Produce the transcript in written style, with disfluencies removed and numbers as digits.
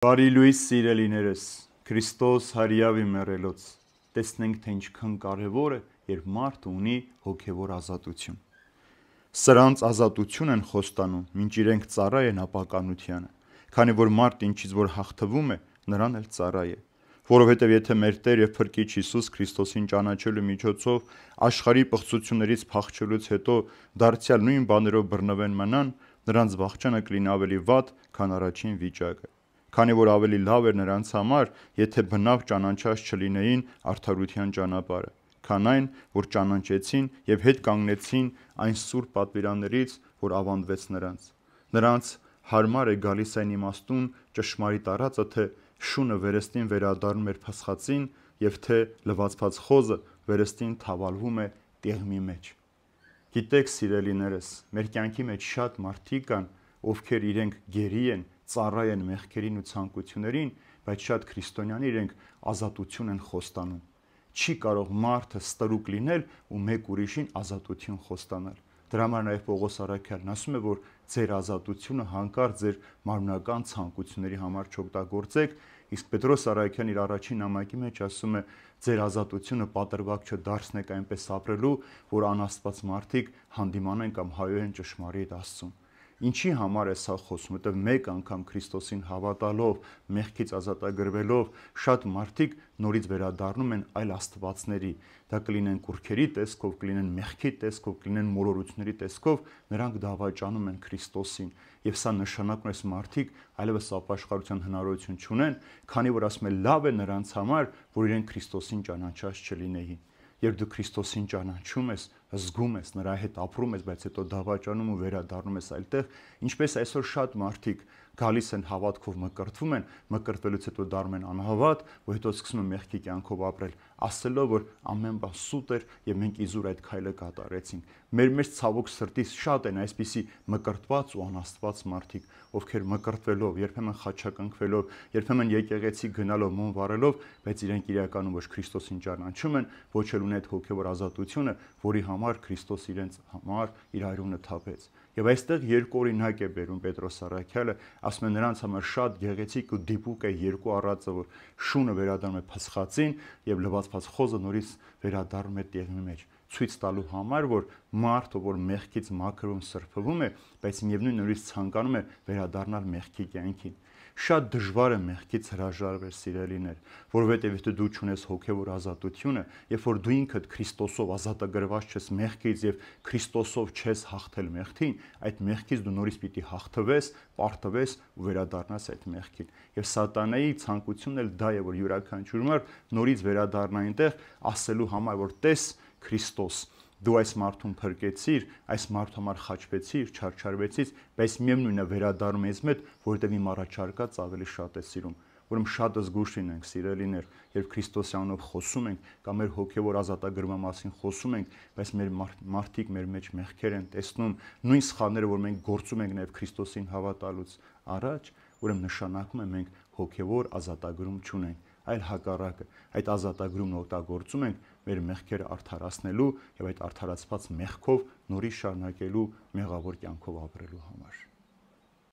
Բարի լույս սիրելիներս, Քրիստոս հարյավի մեռելոց, տեսնենք թե ինչքան կարևոր է, երբ մարդը ունի հոգևոր ազատություն։ Սրանց ազատություն են խոստանում, մինչ իրենք ծառա են ապականությանը, քանի որ մարդ ինչից որ հաղթվում է, նրան էլ ծառա է։ Որովհետև եթե մեր Տեր և Փրկիչ Հիսուս Քրիստոսին ճանաչելու միջոցով աշխարհի պղծություններից փախչելուց հետո դարձյալ նույն բաներով բռնվեն մնան, նրանց վախճանը կլինի ավելի վատ, քան առաջին վիճակը։ Քանի որ ավելի լավ էր նրանց համար, եթե բնավ ճանաչած չլինեին արդարության ճանապարհը, քան այն, որ ճանաչեցին և հետ կանգնեցին այն սուրբ պատվիրաններից, որ ավանդվեց նրանց։ Նրանց հարմար է գալիս այն իմաստուն ճշմարիտ առածը, թե շունը վերստին վերադառնում էր փսխածին, և թե լվացված խոզը վերստին թավալվում է տեղմի մեջ։ Գիտեք սիրելիներս, մեր կյանքի մեջ շատ մարդիկ կան, ովքեր իրենք գերի են, ծառա են մեղքերին ու ցանկություններին, բայց շատ քրիստոնյաներ իրենք ազատություն են խոստանում։ Չի կարող մարդը ստրուկ լինել ու մեկ ուրիշին ազատություն խոստանալ։ Դրա համար նաև Պողոս առաքյալն ասում է, որ ձեր ազատությունը հանկարծ ձեր մարմնական ցանկությունների համար չօգտագործեք, իսկ Պետրոս առաքյալն իր առաջին նամակի մեջ ասում է. ձեր ազատությունը պատրվակ չդարձնեք այնպես ապրելու, որ անաստված մարդիկ հանդիմանեն կամ հայհոյեն ճշմարիտ Աստծուն։ Ինչի համար է սա խոսում, որտեղ մեկ անգամ Քրիստոսին հավատալով, մեղքից ազատագրվելով, շատ մարդիկ նորից վերադառնում են այլ աստվածների։ Դա կլինեն կուռքերի տեսքով, կլինեն մեղքի տեսքով, կլինեն մոլորությունների տեսքով, նրանք դավաճանում են Քրիստոսին։ Եվ սա նշանակում է, որ մարդիկ այլևս ապաշխարության հնարավորություն չունեն, քանի որ ասում է լավ է նրանց համար, որ իրենք Քրիստոսին ճանաչած չլինեին։ Երբ դու Քրիստոսին ճանաչում ես, զգում ես, նրա հետ ապրում ես, բայց հետո դավաճանում ու վերադառնում ես այլտեղ, ինչպես այսօր շատ մարդիկ գալիս են հավատքով մկրտվում են, մկրտվելուց հետո դառնում են անհավատ, ու հետո սկսում են մեղքի կյանքով ապրել, ասելով, որ ամեն բան սուտ էր եւ մենք իզուր այդ քայլը կատարեցինք։ Մեր մեջ ցավոք սրտի շատ են այսպիսի մկրտված ու անաստված մարդիկ, ովքեր մկրտվելով, երբեմն խաչակնքվելով, երբեմն եկեղեցի գնալով, մոմ վառելով, բայց իրենք իրականում ոչ Քրիստոսին ճանաչում են, ոչ էլ ունեն այդ հոգևոր ազատությունը, որի համար Քրիստոս իրենց համար իր արյունը թափեց։ Եվ այստեղ երկու օրինակ է բերում Պետրոս առաքյալը, ասում է նրանց համար շատ գեղեցիկ ու դիպուկ է երկու առածը, որ շունը վերադառնում է փսխածին եւ լվացված խոզը նորից վերադառնում է տեղի մեջ, ցույց տալու համար, որ մարդը, որ մեղքից մաքրվում, սրբվում է, բայց միևնույն նորից ցանկանում է վերադառնալ մեղքի կյանքին։ Շատ դժվար է մեղքից հրաժարվել, սիրելիներ, որովհետև եթե դու չունես հոգևոր ազատությունը, երբ որ դու ինքդ Քրիստոսով ազատագրված ես մեղքից եւ Քրիստոսով չես հաղթել մեղքին, այդ մեղքից դու նորից պիտի հաղթվես, պարտվես ու վերադառնաս այդ մեղքին։ Եվ սատանայի ցանկությունն էլ դա է, որ յուրաքանչյուր մարդ նորից վերադառնա այնտեղ, ասելու համար, որ տես Քրիստոս, դու այս մարդուն փրկեցիր, այս մարդու համար խաչվեցիր, չարչարվեցիր, բայց միևնույնն է վերադառնում ես մեծ, որովհետև իմ առաջարկած ավելի շատ է սիրում։ Ուրեմն շատ զգուշ լինենք, սիրելիներ, երբ Քրիստոսի անունով խոսում ենք կամ մեր հոգևոր ազատագրման մասին խոսում ենք, բայց մեր մարդիկ մեր մեջ մեղքեր են տեսնում, նույն սխալները, որ մենք գործում ենք նաև Քրիստոսին հավատալուց առաջ, ուրեմն նշանակում է մենք հոգևոր ազատագրում չունենք, այլ հակառակը, այդ ազատագրումն օգտագործում ենք մեր մեղքերը արդարացնելու եւ այդ արդարացված մեղքով նորից շարունակելու մեղավոր կյանքով ապրելու համար։